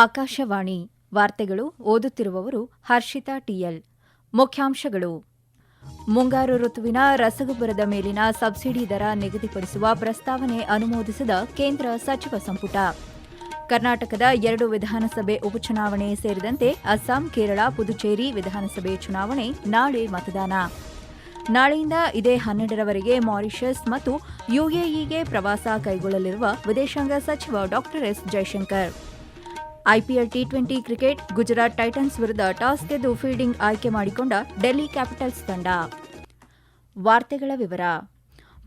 ಆಕಾಶವಾಣಿ ವಾರ್ತೆಗಳು ಓದುತ್ತಿರುವವರು ಹರ್ಷಿತಾ ಟಿಎಲ್. ಮುಖ್ಯಾಂಶಗಳು: ಮುಂಗಾರು ಋತುವಿನ ರಸಗೊಬ್ಬರದ ಮೇಲಿನ ಸಬ್ಸಿಡಿ ದರ ನಿಗದಿಪಡಿಸುವ ಪ್ರಸ್ತಾವನೆ ಅನುಮೋದಿಸಿದ ಕೇಂದ್ರ ಸಚಿವ ಸಂಪುಟ. ಕರ್ನಾಟಕದ 2 ವಿಧಾನಸಭೆ ಉಪಚುನಾವಣೆ ಸೇರಿದಂತೆ ಅಸ್ಸಾಂ, ಕೇರಳ, ಪುದುಚೇರಿ ವಿಧಾನಸಭೆ ಚುನಾವಣೆ ನಾಳೆ ಮತದಾನ. ನಾಳೆಯಿಂದ ಇದೇ 12ರವರೆಗೆ ಮಾರಿಷಸ್ ಮತ್ತು ಯುಎಇಗೆ ಪ್ರವಾಸ ಕೈಗೊಳ್ಳಲಿರುವ ವಿದೇಶಾಂಗ ಸಚಿವ ಡಾ ಎಸ್. ಜೈಶಂಕರ್. ಐಪಿಎಲ್ ಟಿ20 ಕ್ರಿಕೆಟ್ ಗುಜರಾತ್ ಟೈಟನ್ಸ್ ವಿರುದ್ಧ ಟಾಸ್ ಗೆದ್ದು ಫೀಲ್ಡಿಂಗ್ ಆಯ್ಕೆ ಮಾಡಿಕೊಂಡ ಡೆಲ್ಲಿ ಕ್ಯಾಪಿಟಲ್ಸ್ ತಂಡ. ವಾರ್ತೆಗಳ ವಿವರ.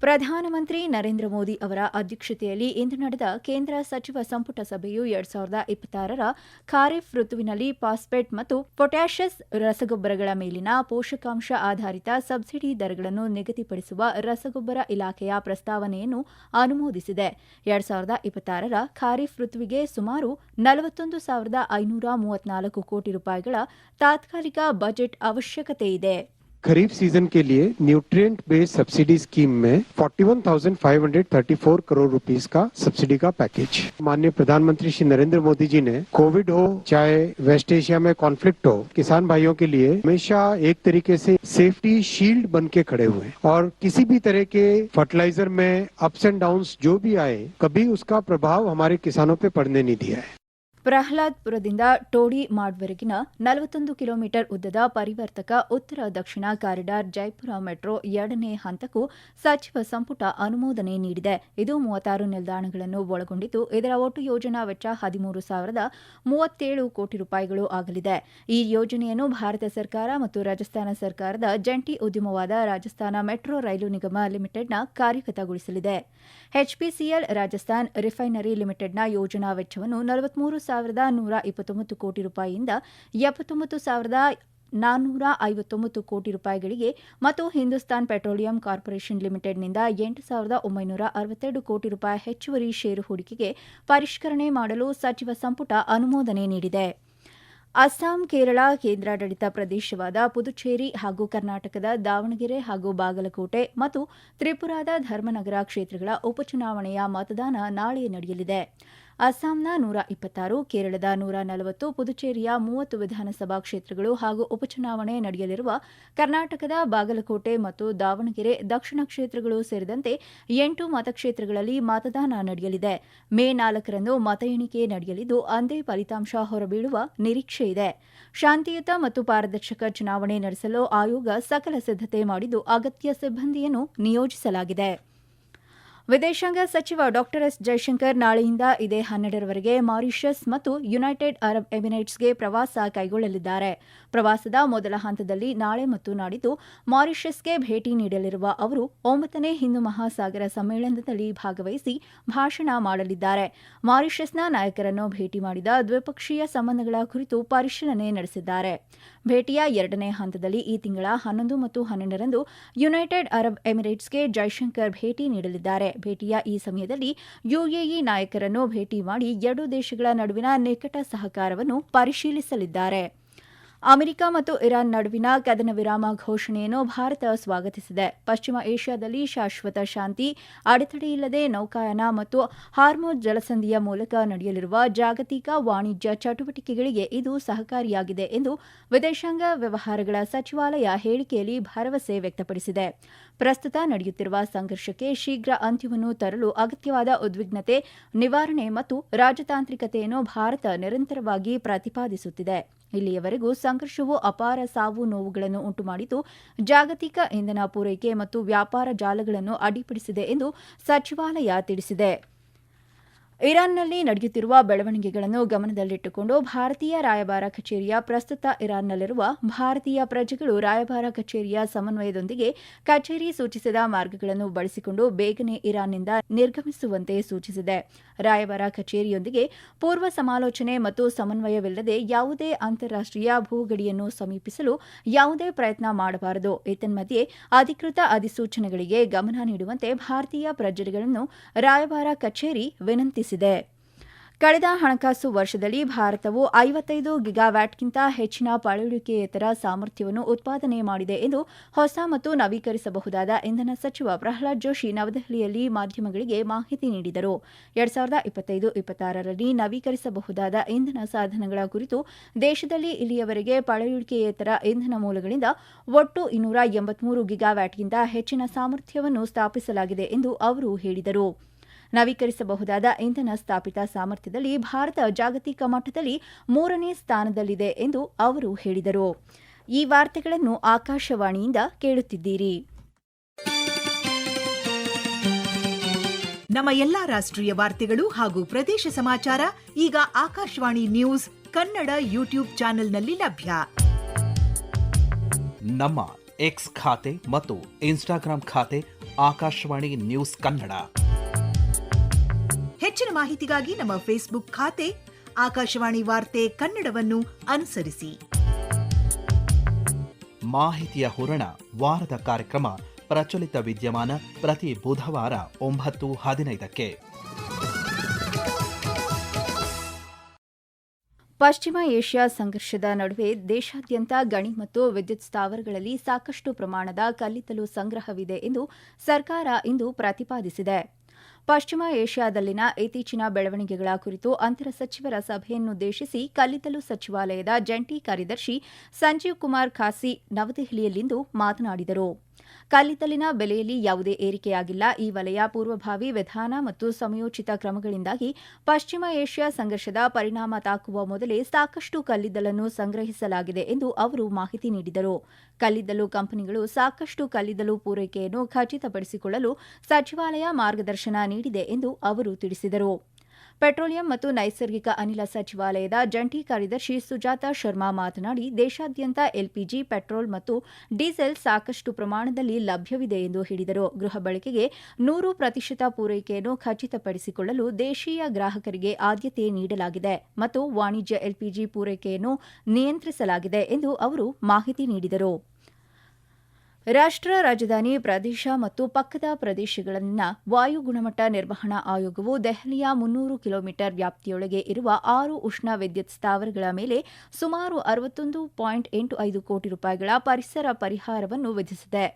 ಪ್ರಧಾನಮಂತ್ರಿ ನರೇಂದ್ರ ಮೋದಿ ಅವರ ಅಧ್ಯಕ್ಷತೆಯಲ್ಲಿ ಇಂದು ನಡೆದ ಕೇಂದ್ರ ಸಚಿವ ಸಂಪುಟ ಸಭೆಯು 2026ರ ಖಾರಿಫ್ ಋತುವಿನಲ್ಲಿ ಫಾಸ್ಫೇಟ್ ಮತ್ತು ಪೊಟ್ಯಾಷಸ್ ರಸಗೊಬ್ಬರಗಳ ಮೇಲಿನ ಪೋಷಕಾಂಶ ಆಧಾರಿತ ಸಬ್ಸಿಡಿ ದರಗಳನ್ನು ನಿಗದಿಪಡಿಸುವ ರಸಗೊಬ್ಬರ ಇಲಾಖೆಯ ಪ್ರಸ್ತಾವನೆಯನ್ನು ಅನುಮೋದಿಸಿದೆ. 2026ರ ಖಾರಿಫ್ ಋತುವಿಗೆ ಸುಮಾರು 41,534 ಕೋಟಿ ರೂಪಾಯಿಗಳ ತಾತ್ಕಾಲಿಕ ಬಜೆಟ್ ಅವಶ್ಯಕತೆಯಿದೆ. खरीफ सीजन के लिए न्यूट्रिएंट बेस्ड सब्सिडी स्कीम में 41,534 करोड़ रुपीस का सब्सिडी का पैकेज माननीय प्रधानमंत्री श्री नरेंद्र मोदी जी ने कोविड हो चाहे वेस्ट एशिया में कॉन्फ्लिक्ट हो, किसान भाइयों के लिए हमेशा एक तरीके से सेफ्टी शील्ड बन के खड़े हुए और किसी भी तरह के फर्टिलाइजर में अप्स एंड डाउन्स जो भी आए कभी उसका प्रभाव हमारे किसानों पे पड़ने नहीं दिया है. ಪ್ರಹ್ಲಾದ್ಪುರದಿಂದ ಟೋಡಿಮಾಡ್ವರೆಗಿನ 41 ಕಿಲೋಮೀಟರ್ ಉದ್ದದ ಪರಿವರ್ತಕ ಉತ್ತರ ದಕ್ಷಿಣ ಕಾರಿಡಾರ್ ಜೈಪುರ ಮೆಟ್ರೋ 2ನೇ ಹಂತಕ್ಕೂ ಸಚಿವ ಸಂಪುಟ ಅನುಮೋದನೆ ನೀಡಿದೆ. ಇದು 36 ನಿಲ್ದಾಣಗಳನ್ನು ಒಳಗೊಂಡಿದ್ದು ಇದರ ಒಟ್ಟು ಯೋಜನಾ ವೆಚ್ಚ 13,037 ಕೋಟಿ ರೂಪಾಯಿಗಳು ಆಗಲಿದೆ. ಈ ಯೋಜನೆಯನ್ನು ಭಾರತ ಸರ್ಕಾರ ಮತ್ತು ರಾಜಸ್ಥಾನ ಸರ್ಕಾರದ ಜಂಟಿ ಉದ್ಯಮವಾದ ರಾಜಸ್ಥಾನ ಮೆಟ್ರೋ ರೈಲು ನಿಗಮ ಲಿಮಿಟೆಡ್ನ ಕಾರ್ಯಗತಗೊಳಿಸಲಿದೆ. ಎಚ್ಪಿಸಿಎಲ್ ರಾಜಸ್ಥಾನ್ ರಿಫೈನರಿ ಲಿಮಿಟೆಡ್ನ ಯೋಜನಾ ವೆಚ್ಚವನ್ನು 43,129 ಕೋಟಿ ರೂಪಾಯಿಯಿಂದ 79,459 ಕೋಟಿ ರೂಪಾಯಿಗಳಿಗೆ ಮತ್ತು ಹಿಂದೂಸ್ತಾನ್ ಪೆಟ್ರೋಲಿಯಂ ಕಾರ್ಪೊರೇಷನ್ ಲಿಮಿಟೆಡ್ನಿಂದ 8,962 ಕೋಟಿ ರೂಪಾಯಿ ಹೆಚ್ಚುವರಿ ಷೇರು ಹೂಡಿಕೆಗೆ ಪರಿಷ್ಕರಣೆ ಮಾಡಲು ಸಚಿವ ಸಂಪುಟ ಅನುಮೋದನೆ ನೀಡಿದೆ. ಅಸ್ಸಾಂ, ಕೇರಳ, ಕೇಂದ್ರಾಡಳಿತ ಪ್ರದೇಶವಾದ ಪುದುಚೇರಿ ಹಾಗೂ ಕರ್ನಾಟಕದ ದಾವಣಗೆರೆ ಹಾಗೂ ಬಾಗಲಕೋಟೆ ಮತ್ತು ತ್ರಿಪುರಾದ ಧರ್ಮನಗರ ಕ್ಷೇತ್ರಗಳ ಉಪಚುನಾವಣೆಯ ಮತದಾನ ನಾಳೆ ನಡೆಯಲಿದೆ. ಅಸ್ಸಾಂನ 126, ಕೇರಳದ 140, ಪುದುಚೇರಿಯ 30 ವಿಧಾನಸಭಾ ಕ್ಷೇತ್ರಗಳು ಹಾಗೂ ಉಪಚುನಾವಣೆ ನಡೆಯಲಿರುವ ಕರ್ನಾಟಕದ ಬಾಗಲಕೋಟೆ ಮತ್ತು ದಾವಣಗೆರೆ ದಕ್ಷಿಣ ಕ್ಷೇತ್ರಗಳು ಸೇರಿದಂತೆ 8 ಮತಕ್ಷೇತ್ರಗಳಲ್ಲಿ ಮತದಾನ ನಡೆಯಲಿದೆ. ಮೇ 4ರಂದು ಮತ ಎಣಿಕೆ ನಡೆಯಲಿದ್ದು ಅಂದೇ ಫಲಿತಾಂಶ ಹೊರಬೀಳುವ ನಿರೀಕ್ಷೆಯಿದೆ. ಶಾಂತಿಯುತ ಮತ್ತು ಪಾರದರ್ಶಕ ಚುನಾವಣೆ ನಡೆಸಲು ಆಯೋಗ ಸಕಲ ಸಿದ್ಧತೆ ಮಾಡಿದ್ದು ಅಗತ್ಯ ಸಿಬ್ಬಂದಿಯನ್ನು ನಿಯೋಜಿಸಲಾಗಿದೆ. ವಿದೇಶಾಂಗ ಸಚಿವ ಡಾ ಎಸ್. ಜೈಶಂಕರ್ ನಾಳೆಯಿಂದ ಇದೇ 12ರವರೆಗೆ ಮಾರಿಷಸ್ ಮತ್ತು ಯುನೈಟೆಡ್ ಅರಬ್ ಎಮಿರೇಟ್ಸ್ಗೆ ಪ್ರವಾಸ ಕೈಗೊಳ್ಳಲಿದ್ದಾರೆ. ಪ್ರವಾಸದ ಮೊದಲ ಹಂತದಲ್ಲಿ ನಾಳೆ ಮತ್ತು ನಾಡಿದ್ದು ಮಾರಿಷಸ್ಗೆ ಭೇಟಿ ನೀಡಲಿರುವ ಅವರು 9ನೇ ಹಿಂದೂ ಮಹಾಸಾಗರ ಸಮ್ಮೇಳನದಲ್ಲಿ ಭಾಗವಹಿಸಿ ಭಾಷಣ ಮಾಡಲಿದ್ದಾರೆ. ಮಾರಿಷಸ್ನ ನಾಯಕರನ್ನು ಭೇಟಿ ಮಾಡಿದ ದ್ವಿಪಕ್ಷೀಯ ಸಂಬಂಧಗಳ ಕುರಿತು ಪರಿಶೀಲನೆ ನಡೆಸಿದ್ದಾರೆ. ಭೇಟಿಯ 2ನೇ ಹಂತದಲ್ಲಿ ಈ ತಿಂಗಳ 11 ಮತ್ತು 12ರಂದು ಯುನೈಟೆಡ್ ಅರಬ್ ಎಮಿರೇಟ್ಸ್ಗೆ ಜೈಶಂಕರ್ ಭೇಟಿ ನೀಡಲಿದ್ದಾರೆ. ಭೇಟಿಯ ಈ ಸಮಯದಲ್ಲಿ ಯುಎಇ ನಾಯಕರನ್ನು ಭೇಟಿ ಮಾಡಿ 2 ದೇಶಗಳ ನಡುವಿನ ನಿಕಟ ಸಹಕಾರವನ್ನು ಪರಿಶೀಲಿಸಲಿದ್ದಾರೆ. ಅಮೆರಿಕ ಮತ್ತು ಇರಾನ್ ನಡುವಿನ ಕದನ ವಿರಾಮ ಘೋಷಣೆಯನ್ನು ಭಾರತ ಸ್ವಾಗತಿಸಿದೆ. ಪಶ್ಚಿಮ ಏಷ್ಯಾದಲ್ಲಿ ಶಾಶ್ವತ ಶಾಂತಿ, ಅಡೆತಡೆಯಿಲ್ಲದೆ ನೌಕಾಯಾನ ಮತ್ತು ಹಾರ್ಮುಜ್ ಜಲಸಂಧಿಯ ಮೂಲಕ ನಡೆಯಲಿರುವ ಜಾಗತಿಕ ವಾಣಿಜ್ಯ ಚಟುವಟಿಕೆಗಳಿಗೆ ಇದು ಸಹಕಾರಿಯಾಗಿದೆ ಎಂದು ವಿದೇಶಾಂಗ ವ್ಯವಹಾರಗಳ ಸಚಿವಾಲಯ ಹೇಳಿಕೆಯಲ್ಲಿ ಭರವಸೆ ವ್ಯಕ್ತಪಡಿಸಿದೆ. ಪ್ರಸ್ತುತ ನಡೆಯುತ್ತಿರುವ ಸಂಘರ್ಷಕ್ಕೆ ಶೀಘ್ರ ಅಂತ್ಯವನ್ನು ತರಲು ಅಗತ್ಯವಾದ ಉದ್ವಿಗ್ನತೆ ನಿವಾರಣೆ ಮತ್ತು ರಾಜತಾಂತ್ರಿಕತೆಯನ್ನು ಭಾರತ ನಿರಂತರವಾಗಿ ಪ್ರತಿಪಾದಿಸುತ್ತಿದೆ. ಇಲ್ಲಿಯವರೆಗೂ ಸಂಘರ್ಷವು ಅಪಾರ ಸಾವು ನೋವುಗಳನ್ನು ಉಂಟುಮಾಡಿದ್ದು ಜಾಗತಿಕ ಇಂಧನ ಪೂರೈಕೆ ಮತ್ತು ವ್ಯಾಪಾರ ಜಾಲಗಳನ್ನು ಅಡ್ಡಿಪಡಿಸಿದೆ ಎಂದು ಸಚಿವಾಲಯ ತಿಳಿಸಿದೆ. ಇರಾನ್ನಲ್ಲಿ ನಡೆಯುತ್ತಿರುವ ಬೆಳವಣಿಗೆಗಳನ್ನು ಗಮನದಲ್ಲಿಟ್ಟುಕೊಂಡು ಭಾರತೀಯ ರಾಯಭಾರ ಕಚೇರಿಯ ಪ್ರಸ್ತುತ ಇರಾನ್ನಲ್ಲಿರುವ ಭಾರತೀಯ ಪ್ರಜೆಗಳು ರಾಯಭಾರ ಕಚೇರಿಯ ಸಮನ್ವಯದೊಂದಿಗೆ ಕಚೇರಿ ಸೂಚಿಸಿದ ಮಾರ್ಗಗಳನ್ನು ಬಳಸಿಕೊಂಡು ಬೇಗನೆ ಇರಾನ್ನಿಂದ ನಿರ್ಗಮಿಸುವಂತೆ ಸೂಚಿಸಿದೆ. ರಾಯಭಾರ ಕಚೇರಿಯೊಂದಿಗೆ ಪೂರ್ವ ಸಮಾಲೋಚನೆ ಮತ್ತು ಸಮನ್ವಯವಿಲ್ಲದೆ ಯಾವುದೇ ಅಂತಾರಾಷ್ಟೀಯ ಭೂಗಡಿಯನ್ನು ಸಮೀಪಿಸಲು ಯಾವುದೇ ಪ್ರಯತ್ನ ಮಾಡಬಾರದು. ಏತನ್ಮಧ್ಯೆ ಅಧಿಕೃತ ಅಧಿಸೂಚನೆಗಳಿಗೆ ಗಮನ ನೀಡುವಂತೆ ಭಾರತೀಯ ಪ್ರಜೆಗಳನ್ನು ರಾಯಭಾರ ಕಚೇರಿ ವಿನಂತಿಸಿದೆ. ಕಳೆದ ಹಣಕಾಸು ವರ್ಷದಲ್ಲಿ ಭಾರತವು 55 ಗಿಗಾವ್ಯಾಟ್ಗಿಂತ ಹೆಚ್ಚಿನ ಪಳೆಯುಳಿಕೆಯೇತರ ಸಾಮರ್ಥ್ಯವನ್ನು ಉತ್ಪಾದನೆ ಮಾಡಿದೆ ಎಂದು ಹೊಸ ಮತ್ತು ನವೀಕರಿಸಬಹುದಾದ ಇಂಧನ ಸಚಿವ ಪ್ರಹ್ಲಾದ್ ಜೋಶಿ ನವದೆಹಲಿಯಲ್ಲಿ ಮಾಧ್ಯಮಗಳಿಗೆ ಮಾಹಿತಿ ನೀಡಿದರು. 2025-26ರಲ್ಲಿ ನವೀಕರಿಸಬಹುದಾದ ಇಂಧನ ಸಾಧನಗಳ ಕುರಿತು ದೇಶದಲ್ಲಿ ಇಲ್ಲಿಯವರೆಗೆ ಪಳೆಯುಳಿಕೆಯೇತರ ಇಂಧನ ಮೂಲಗಳಿಂದ ಒಟ್ಟು 283 ಗಿಗಾವ್ಯಾಟ್ಗಿಂತ ಹೆಚ್ಚಿನ ಸಾಮರ್ಥ್ಯವನ್ನು ಸ್ಥಾಪಿಸಲಾಗಿದೆ ಎಂದು ಅವರು ಹೇಳಿದರು. ನವೀಕರಿಸಬಹುದಾದ ಇಂಧನ ಸ್ಥಾಪಿತ ಸಾಮರ್ಥ್ಯದಲ್ಲಿ ಭಾರತ ಜಾಗತಿಕ ಮಟ್ಟದಲ್ಲಿ 3ನೇ ಸ್ಥಾನದಲ್ಲಿದೆ ಎಂದು ಅವರು ಹೇಳಿದರು. ಈ ವಾರ್ತೆಗಳನ್ನು ಆಕಾಶವಾಣಿಯಿಂದ ಕೇಳುತ್ತಿದ್ದೀರಿ. ನಮ್ಮ ಎಲ್ಲಾ ರಾಷ್ಟ್ರೀಯ ವಾರ್ತೆಗಳು ಹಾಗೂ ಪ್ರದೇಶ ಸಮಾಚಾರ ಈಗ ಆಕಾಶವಾಣಿ ನ್ಯೂಸ್ ಕನ್ನಡ ಯೂಟ್ಯೂಬ್ ಚಾನೆಲ್ನಲ್ಲಿ ಲಭ್ಯ. ನಮ್ಮ ಎಕ್ಸ್ ಖಾತೆ ಮತ್ತು ಇನ್ಸ್ಟಾಗ್ರಾಂ ಖಾತೆ ಆಕಾಶವಾಣಿ ನ್ಯೂಸ್ ಕನ್ನಡ. ಹೆಚ್ಚಿನ ಮಾಹಿತಿಗಾಗಿ ನಮ್ಮ ಫೇಸ್ಬುಕ್ ಖಾತೆ ಆಕಾಶವಾಣಿ ವಾರ್ತೆ ಕನ್ನಡವನ್ನು ಅನುಸರಿಸಿ. ಮಾಹಿತಿಯ ಹೂರಣ ವಾರದ ಕಾರ್ಯಕ್ರಮ ಪ್ರಚಲಿತ ವಿದ್ಯಮಾನ ಪ್ರತಿ ಬುಧವಾರ 9:15ಕ್ಕೆ. ಪಶ್ಚಿಮ ಏಷ್ಯಾ ಸಂಘರ್ಷದ ನಡುವೆ ದೇಶಾದ್ಯಂತ ಗಣಿ ಮತ್ತು ವಿದ್ಯುತ್ ಸ್ಥಾವರಗಳಲ್ಲಿ ಸಾಕಷ್ಟು ಪ್ರಮಾಣದ ಕಲ್ಲಿದ್ದಲು ಸಂಗ್ರಹವಿದೆ ಎಂದು ಸರ್ಕಾರ ಇಂದು ಪ್ರತಿಪಾದಿಸಿದೆ. ಪಶ್ಚಿಮ ಏಷ್ಯಾದಲ್ಲಿನ ಇತ್ತೀಚಿನ ಬೆಳವಣಿಗೆಗಳ ಕುರಿತು ಅಂತರ ಸಚಿವರ ಸಭೆಯನ್ನುದ್ದೇಶಿಸಿ ಕಲ್ಲಿದ್ದಲು ಸಚಿವಾಲಯದ ಜಂಟಿ ಕಾರ್ಯದರ್ಶಿ ಸಂಜೀವ್ ಕುಮಾರ್ ಖಾಸಿ ನವದೆಹಲಿಯಲ್ಲಿಂದು ಮಾತನಾಡಿದರು. ಕಲ್ಲಿದ್ದಲಿನ ಬೆಲೆಯಲ್ಲಿ ಯಾವುದೇ ಏರಿಕೆಯಾಗಿಲ್ಲ. ಈ ವಲಯ ಪೂರ್ವಭಾವಿ ವಿಧಾನ ಮತ್ತು ಸಮಯೋಚಿತ ಕ್ರಮಗಳಿಂದಾಗಿ ಪಶ್ಚಿಮ ಏಷ್ಯಾ ಸಂಘರ್ಷದ ಪರಿಣಾಮ ತಾಕುವ ಮೊದಲೇ ಸಾಕಷ್ಟು ಕಲ್ಲಿದ್ದಲನ್ನು ಸಂಗ್ರಹಿಸಲಾಗಿದೆ ಎಂದು ಅವರು ಮಾಹಿತಿ ನೀಡಿದರು. ಕಲ್ಲಿದ್ದಲು ಕಂಪನಿಗಳು ಸಾಕಷ್ಟು ಕಲ್ಲಿದ್ದಲು ಪೂರೈಕೆಯನ್ನು ಖಚಿತಪಡಿಸಿಕೊಳ್ಳಲು ಸಚಿವಾಲಯ ಮಾರ್ಗದರ್ಶನ ನೀಡಿದೆ ಎಂದು ಅವರು ತಿಳಿಸಿದರು. ಪೆಟ್ರೋಲಿಯಂ ಮತ್ತು ನೈಸರ್ಗಿಕ ಅನಿಲ ಸಚಿವಾಲಯದ ಜಂಟಿ ಕಾರ್ಯದರ್ಶಿ ಸುಜಾತಾ ಶರ್ಮಾ ಮಾತನಾಡಿ, ದೇಶಾದ್ಯಂತ ಎಲ್ಪಿಜಿ, ಪೆಟ್ರೋಲ್ ಮತ್ತು ಡೀಸೆಲ್ ಸಾಕಷ್ಟು ಪ್ರಮಾಣದಲ್ಲಿ ಲಭ್ಯವಿದೆ ಎಂದು ಹೇಳಿದರು. ಗೃಹ ಬಳಕೆಗೆ 100% ಪೂರೈಕೆಯನ್ನು ಖಚಿತಪಡಿಸಿಕೊಳ್ಳಲು ದೇಶೀಯ ಗ್ರಾಹಕರಿಗೆ ಆದ್ಯತೆ ನೀಡಲಾಗಿದೆ ಮತ್ತು ವಾಣಿಜ್ಯ ಎಲ್ಪಿಜಿ ಪೂರೈಕೆಯನ್ನು ನಿಯಂತ್ರಿಸಲಾಗಿದೆ ಎಂದು ಅವರು ಮಾಹಿತಿ ನೀಡಿದರು. ರಾಷ್ಟ್ರ ರಾಜಧಾನಿ ಪ್ರದೇಶ ಮತ್ತು ಪಕ್ಕದ ಪ್ರದೇಶಗಳಲ್ಲಿನ ವಾಯು ಗುಣಮಟ್ಟ ನಿರ್ವಹಣಾ ಆಯೋಗವು ದೆಹಲಿಯ 300 ಕಿಲೋಮೀಟರ್ ವ್ಯಾಪ್ತಿಯೊಳಗೆ ಇರುವ 6 ಉಷ್ಣ ವಿದ್ಯುತ್ ಸ್ಥಾವರಗಳ ಮೇಲೆ ಸುಮಾರು 61.85 ಕೋಟಿ ರೂಪಾಯಿಗಳ ಪರಿಸರ ಪರಿಹಾರವನ್ನು ವಿಧಿಸಿದೆ.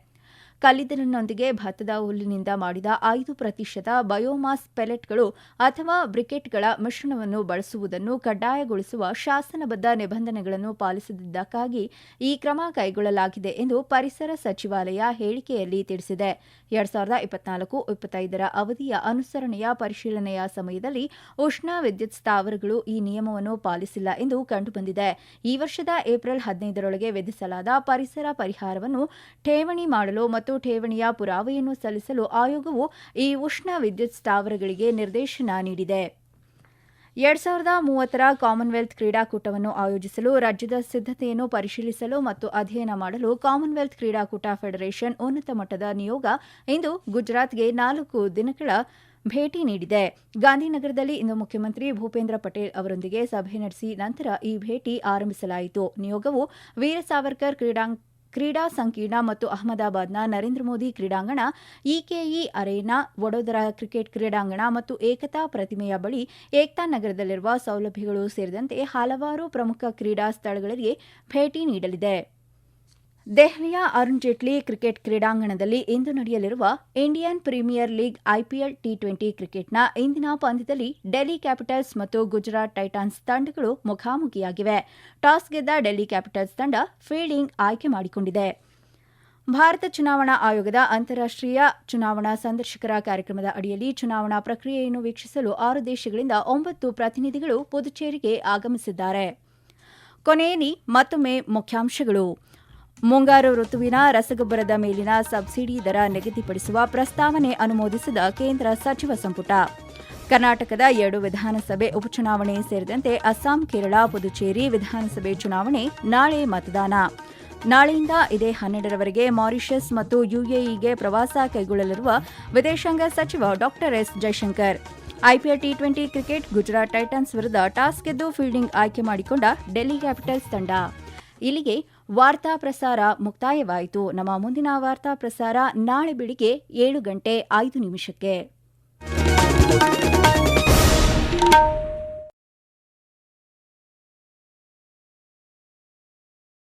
ಕಲ್ಲಿದ್ದಲಿನೊಂದಿಗೆ ಭತ್ತದ ಹುಲ್ಲಿನಿಂದ ಮಾಡಿದ 5% ಬಯೋಮಾಸ್ ಪೆಲೆಟ್ಗಳು ಅಥವಾ ಬ್ರಿಕೆಟ್ಗಳ ಮಿಶ್ರಣವನ್ನು ಬಳಸುವುದನ್ನು ಕಡ್ಡಾಯಗೊಳಿಸುವ ಶಾಸನಬದ್ಧ ನಿಬಂಧನೆಗಳನ್ನು ಪಾಲಿಸದಿದ್ದಕ್ಕಾಗಿ ಈ ಕ್ರಮ ಕೈಗೊಳ್ಳಲಾಗಿದೆ ಎಂದು ಪರಿಸರ ಸಚಿವಾಲಯ ಹೇಳಿಕೆಯಲ್ಲಿ ತಿಳಿಸಿದೆ. 2024-25ರ ಅವಧಿಯ ಅನುಸರಣೆಯ ಪರಿಶೀಲನೆಯ ಸಮಯದಲ್ಲಿ ಉಷ್ಣ ವಿದ್ಯುತ್ ಸ್ಥಾವರಗಳು ಈ ನಿಯಮವನ್ನು ಪಾಲಿಸಿಲ್ಲ ಎಂದು ಕಂಡುಬಂದಿದೆ. ಈ ವರ್ಷದ ಏಪ್ರಿಲ್ 15ರೊಳಗೆ ವಿಧಿಸಲಾದ ಪರಿಸರ ಪರಿಹಾರವನ್ನು ಠೇವಣಿ ಮಾಡಲು ಮತ್ತು ಠೇವಣಿಯ ಪುರಾವೆಯನ್ನು ಸಲ್ಲಿಸಲು ಆಯೋಗವು ಈ ಉಷ್ಣ ವಿದ್ಯುತ್ ಸ್ಥಾವರಗಳಿಗೆ ನಿರ್ದೇಶನ ನೀಡಿದೆ. 2030ರ ಕಾಮನ್ವೆಲ್ತ್ ಕ್ರೀಡಾಕೂಟವನ್ನು ಆಯೋಜಿಸಲು ರಾಜ್ಯದ ಸಿದ್ದತೆಯನ್ನು ಪರಿಶೀಲಿಸಲು ಮತ್ತು ಅಧ್ಯಯನ ಮಾಡಲು ಕಾಮನ್ವೆಲ್ತ್ ಕ್ರೀಡಾಕೂಟ ಫೆಡರೇಷನ್ ಉನ್ನತ ಮಟ್ಟದ ನಿಯೋಗ ಇಂದು ಗುಜರಾತ್ಗೆ 4 ದಿನಗಳ ಭೇಟಿ ನೀಡಿದೆ. ಗಾಂಧಿನಗರದಲ್ಲಿ ಇಂದು ಮುಖ್ಯಮಂತ್ರಿ ಭೂಪೇಂದ್ರ ಪಟೇಲ್ ಅವರೊಂದಿಗೆ ಸಭೆ ನಡೆಸಿ ನಂತರ ಈ ಭೇಟಿ ಆರಂಭಿಸಲಾಯಿತು. ನಿಯೋಗವು ವೀರ ಸಾವರ್ಕರ್ ಕ್ರೀಡಾ ಸಂಕೀರ್ಣ ಮತ್ತು ಅಹಮದಾಬಾದ್ನ ನರೇಂದ್ರ ಮೋದಿ ಕ್ರೀಡಾಂಗಣ, ಇಕೆಇ ಅರೇನಾ, ವಡೋದರಾ ಕ್ರಿಕೆಟ್ ಕ್ರೀಡಾಂಗಣ ಮತ್ತು ಏಕತಾ ಪ್ರತಿಮೆಯ ಬಳಿ ಏಕ್ತಾ ನಗರದಲ್ಲಿರುವ ಸೌಲಭ್ಯಗಳು ಸೇರಿದಂತೆ ಹಲವಾರು ಪ್ರಮುಖ ಕ್ರೀಡಾ ಸ್ಥಳಗಳಿಗೆ ಭೇಟಿ ನೀಡಲಿದೆ. ದೆಹಲಿಯ ಅರುಣ್ ಜೇಟ್ಲಿ ಕ್ರಿಕೆಟ್ ಕ್ರೀಡಾಂಗಣದಲ್ಲಿ ಇಂದು ನಡೆಯಲಿರುವ ಇಂಡಿಯನ್ ಪ್ರೀಮಿಯರ್ ಲೀಗ್ ಐಪಿಎಲ್ ಟಿ20 ಕ್ರಿಕೆಟ್ನ ಇಂದಿನ ಪಂದ್ಯದಲ್ಲಿ ಡೆಲ್ಲಿ ಕ್ಯಾಪಿಟಲ್ಸ್ ಮತ್ತು ಗುಜರಾತ್ ಟೈಟಾನ್ಸ್ ತಂಡಗಳು ಮುಖಾಮುಖಿಯಾಗಿವೆ. ಟಾಸ್ ಗೆದ್ದ ಡೆಲ್ಲಿ ಕ್ಯಾಪಿಟಲ್ಸ್ ತಂಡ ಫೀಲ್ಡಿಂಗ್ ಆಯ್ಕೆ ಮಾಡಿಕೊಂಡಿದೆ. ಭಾರತ ಚುನಾವಣಾ ಆಯೋಗದ ಅಂತಾರಾಷ್ಟೀಯ ಚುನಾವಣಾ ಸಂದರ್ಶಕರ ಕಾರ್ಯಕ್ರಮದ ಅಡಿಯಲ್ಲಿ ಚುನಾವಣಾ ಪ್ರಕ್ರಿಯೆಯನ್ನು ವೀಕ್ಷಿಸಲು 6 ದೇಶಗಳಿಂದ 9 ಪ್ರತಿನಿಧಿಗಳು ಪುದುಚೇರಿಗೆ ಆಗಮಿಸಿದ್ದಾರೆ. ಕೊನೆಯಲ್ಲಿ ಮತ್ತೊಮ್ಮೆ ಮುಖ್ಯಾಂಶಗಳು. ಮುಂಗಾರು ಋತುವಿನ ರಸಗೊಬ್ಬರದ ಮೇಲಿನ ಸಬ್ಸಿಡಿ ದರ ನಿಗದಿಪಡಿಸುವ ಪ್ರಸ್ತಾವನೆ ಅನುಮೋದಿಸಿದ ಕೇಂದ್ರ ಸಚಿವ ಸಂಪುಟ. ಕರ್ನಾಟಕದ 2 ವಿಧಾನಸಭೆ ಉಪಚುನಾವಣೆ ಸೇರಿದಂತೆ ಅಸ್ಸಾಂ, ಕೇರಳ, ಪುದುಚೇರಿ ವಿಧಾನಸಭೆ ಚುನಾವಣೆ ನಾಳೆ ಮತದಾನ. ನಾಳೆಯಿಂದ ಇದೇ 12ರವರೆಗೆ ಮಾರಿಷಸ್ ಮತ್ತು ಯುಎಇಗೆ ಪ್ರವಾಸ ಕೈಗೊಳ್ಳಲಿರುವ ವಿದೇಶಾಂಗ ಸಚಿವ ಡಾ ಎಸ್ ಜೈಶಂಕರ್. ಐಪಿಎಲ್ ಟಿ20 ಕ್ರಿಕೆಟ್ ಗುಜರಾತ್ ಟೈಟನ್ಸ್ ವಿರುದ್ಧ ಟಾಸ್ ಗೆದ್ದು ಫೀಲ್ಡಿಂಗ್ ಆಯ್ಕೆ ಮಾಡಿಕೊಂಡ ಡೆಲ್ಲಿ ಕ್ಯಾಪಿಟಲ್ಸ್ ತಂಡ. ಇಲ್ಲಿಗೆ ವಾರ್ತಾ ಪ್ರಸಾರ ಮುಕ್ತಾಯವಾಯಿತು. ನಮ್ಮ ಮುಂದಿನ ವಾರ್ತಾ ಪ್ರಸಾರ ನಾಳೆ ಬೆಳಿಗ್ಗೆ 7:05 ನಿಮಿಷಕ್ಕೆ.